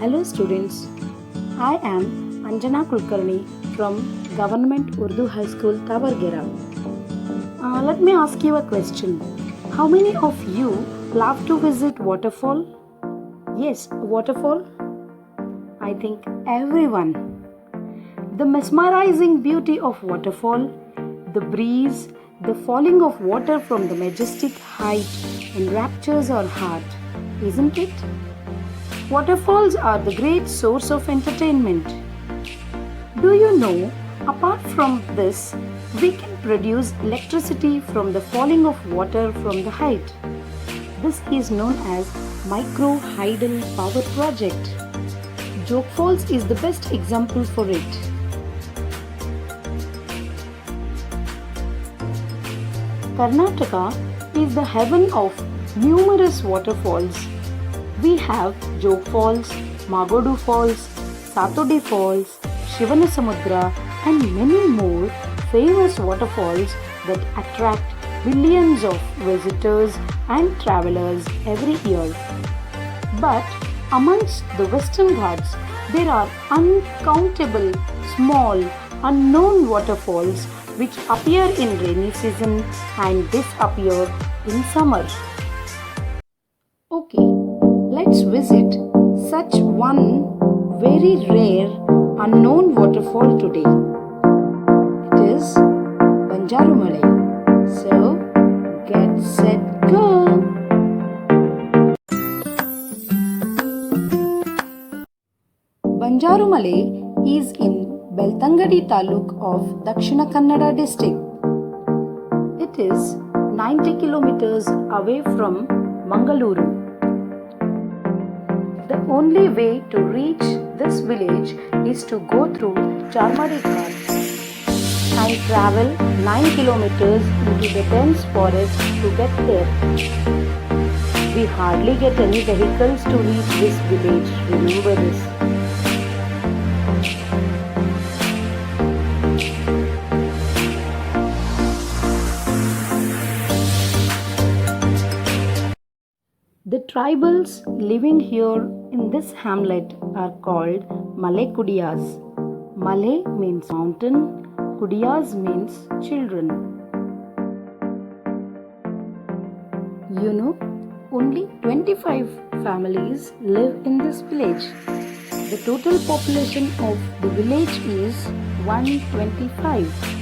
Hello students, I am Anjana Kulkarni from Government Urdu High School, Tabargera. Let me ask you a question. How many of you love to visit waterfall? Yes, waterfall? I think everyone. The mesmerizing beauty of waterfall, the breeze, the falling of water from the majestic height enraptures our heart, isn't it? Waterfalls are the great source of entertainment. Do you know, apart from this, we can produce electricity from the falling of water from the height. This is known as micro-hydel power project. Jog Falls is the best example for it. Karnataka is the heaven of numerous waterfalls. We have Jog Falls, Magodu Falls, Satodi Falls, Shivanasamudra and many more famous waterfalls that attract billions of visitors and travelers every year. But amongst the Western Ghats, there are uncountable small unknown waterfalls which appear in rainy season and disappear in summer. Okay, let's visit such one very rare unknown waterfall today. It is Banjarumalai. So, get set, go! Banjarumalai is in Beltangadi Taluk of Dakshina Kannada district. It is 90 kilometers away from Mangaluru. The only way to reach this village is to go through Charmadi Ghat and travel 9 kilometers into the dense forest to get there. We hardly get any vehicles to reach this village, remember this. The tribals living here in this hamlet are called Malay Kudiyas. Malay means mountain, Kudiyas means children. You know, only 25 families live in this village. The total population of the village is 125.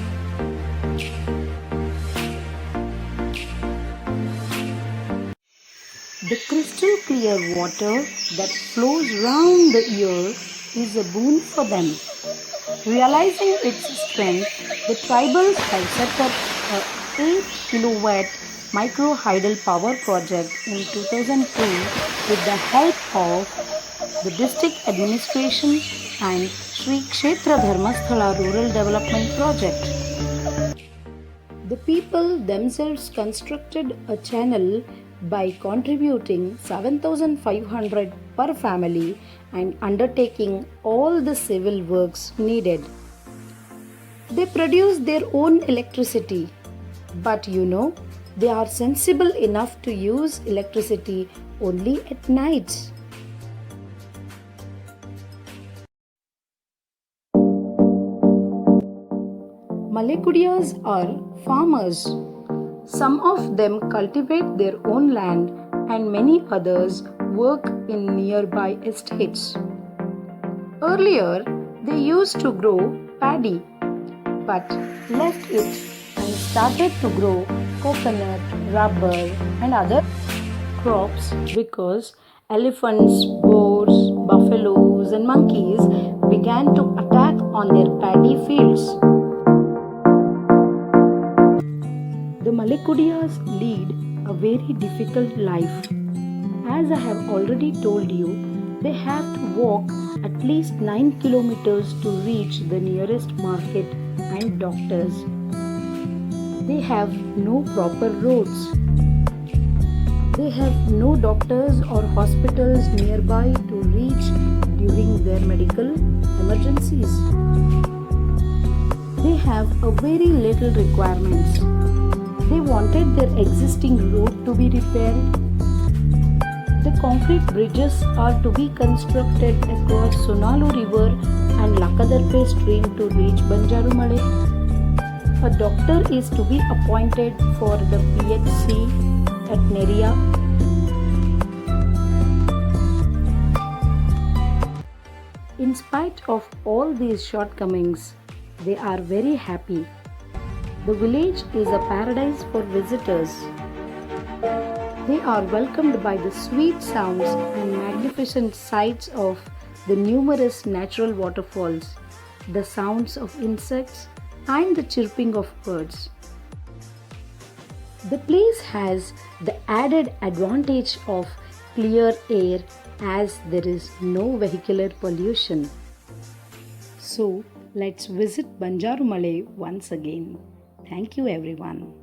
The crystal clear water that flows round the year is a boon for them. Realizing its strength, the tribals have set up a 8 kilowatt micro-hydel power project in 2002 with the help of the district administration and Sri Kshetra Dharmasthala Rural Development Project. The people themselves constructed a channel by contributing 7,500 per family and undertaking all the civil works needed. They produce their own electricity, but you know, they are sensible enough to use electricity only at night. Malay Kudiyas are farmers. Some of them cultivate their own land and many others work in nearby estates. Earlier, they used to grow paddy, but left it and started to grow coconut, rubber and other crops because elephants, boars, buffaloes and monkeys began to attack on their paddy fields. The Malay Kudiyas lead a very difficult life. As I have already told you, they have to walk at least 9 kilometers to reach the nearest market and doctors. They have no proper roads. They have no doctors or hospitals nearby to reach during their medical emergencies. They have a very little requirements. They wanted their existing road to be repaired. The concrete bridges are to be constructed across Sonalu River and Lakadarpe stream to reach Banjarumale. A doctor is to be appointed for the PHC at Neria. In spite of all these shortcomings, they are very happy. The village is a paradise for visitors. They are welcomed by the sweet sounds and magnificent sights of the numerous natural waterfalls, the sounds of insects, and the chirping of birds. The place has the added advantage of clear air as there is no vehicular pollution. So, let's visit Banjarumale once again. Thank you, everyone.